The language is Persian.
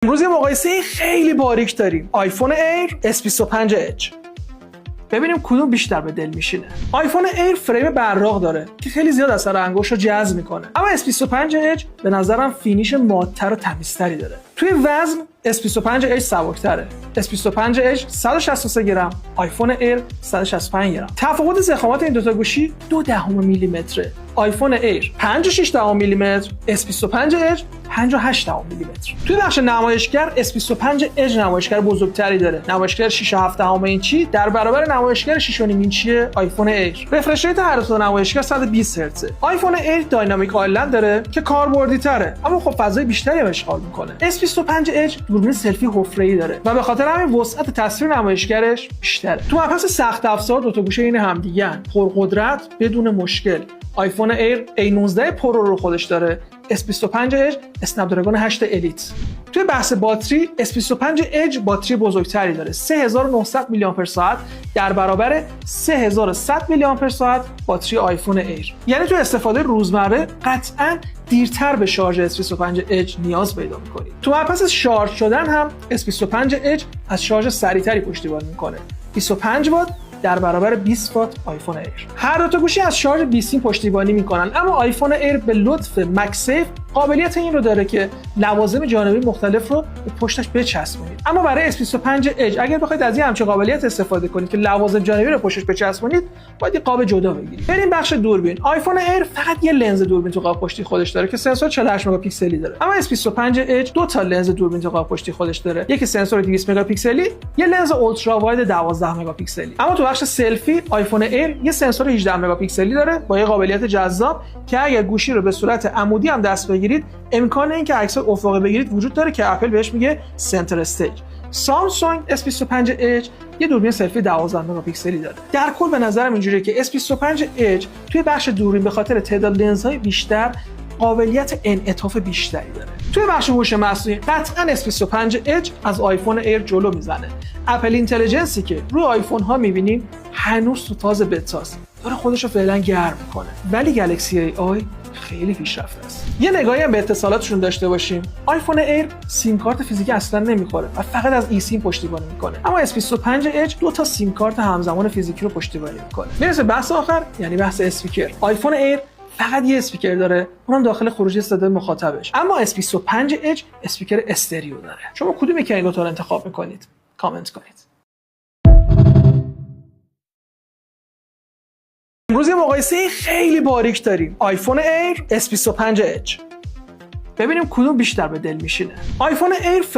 امروز یه مقایسه خیلی باریک داریم. آیفون ایر S25 Edge. ببینیم کدوم بیشتر به دل میشینه. آیفون ایر فریم براق داره که خیلی زیاد اثر انگشت رو جذب میکنه. اما S25 Edge به نظرم فینیش مات‌تر و تمیزتری داره. توی وزن S25 Edge سبکتره. S25 Edge 163 گرم، آیفون ایر 165 گرم. تفاوت ضخامت این دوتا گوشی 0.2 میلیمتره. آیفون ایر 5.6 میلیمتر، S25 Edge 5.8 میلیمتر. توی بخش نمایشگر S25 Edge نمایشگر بزرگتری داره. نمایشگر 6.7 اینچی در برابر نمایشگر 6.5 اینچی آیفون ایر. رفرش ریت هر دو نمایشگر 120 هرتز. آیفون ایر داینامیک آیلند داره که کاربردی تره، اما خب فضای بیشتری هم اشغال میکنه. S25 Edge دوربین سلفی حفره‌ای داره و به خاطر همین وسعت تصویر نمایشگرش بیشتره. تو مبحث سخت افزار دو تا گوشه این همدیگه‌ان، پرقدرت بدون مشکل. آیفون ایر A19 پرو رو خودش داره. S25 Edge اسنپدراگون 8 الیت. توی بحث باتری S25 Edge باتری بزرگتری داره. 3900 میلی آمپر ساعت در برابر 3100 میلی آمپر ساعت باتری آیفون ایر. یعنی تو استفاده روزمره قطعاً دیرتر به شارژ S25 Edge نیاز پیدا می‌کنید. تو مبحث شارژ شدن هم S25 Edge از شارژ سریعتری پشتیبانی می‌کنه. 25 وات در برابر 20 وات آیفون ایر. هر دو تا گوشی از شارژ 20 پشتیبانی میکنن، اما آیفون ایر به لطف مکسیف قابلیت این رو داره که لوازم جانبی مختلف رو به پشتش بچسبونید. اما برای S25 Edge اگر بخواید از این همچین قابلیت استفاده کنید که لوازم جانبی رو پشتش بچسبونید، باید یه قاب جدا بگیرید. بریم بخش دوربین. آیفون ایر فقط یه لنز دوربین تو قاب پشتی خودش داره که سنسور 48 مگاپیکسلی داره. اما S25 Edge دو تا لنز دوربین تو قاب پشتی خودش داره. یکی سنسور 200 مگاپیکسلی، یه لنز اولترا واید 12 مگاپیکسلی. اما تو بخش سلفی آیفون ایر یه سنسور 18 مگاپیکسلی داره با یه قابلیت جذاب که اگر گوشی رو به صورت عمودی هم دست بگیرید، امکان اینکه عکس افقی بگیرید وجود داره که اپل بهش میگه سنتر استیج. سامسونگ S25 Edge یه دوربین سلفی 12 مگاپیکسلی داره. در کل به نظرم اینجوریه که S25 Edge توی بخش دوربین به خاطر تعداد لنزهای بیشتر قابلیت انعطاف بیشتری داره. توی بخش هوش مصنوعی قطعاً S25 Edge از آیفون ایر جلو میزنه. اپل اینتلیجنسی که روی آیفون ها میبینیم هنوز تو فاز بتاست، داره خودش رو فعلا گرم میکنه، ولی گلکسی ای آی خیلی پیشرفته است. یه نگاهی هم به اتصالاتشون داشته باشیم. آیفون ایر سیم کارت فیزیکی اصلا نمیخوره و فقط از ای سیم پشتیبانی میکنه، اما S25 Edge دو تا سیم کارت همزمان فیزیکی رو پشتیبانی میکنه. میرسه بحث آخر، یعنی بحث اسپیکر. آیفون ایر فقط یه اسپیکر داره، اونم داخل خروجی صدای مخاطبش، اما S25 Edge اسپیکر استریو داره. شما کدوم یکی این دو تا رو انتخاب میکنید؟ کامنت کنید. امروز یه مقایسه خیلی باریک داریم. آیفون ایر S25 Edge. ببینیم کدوم بیشتر به دل میشینه. آیفون ایر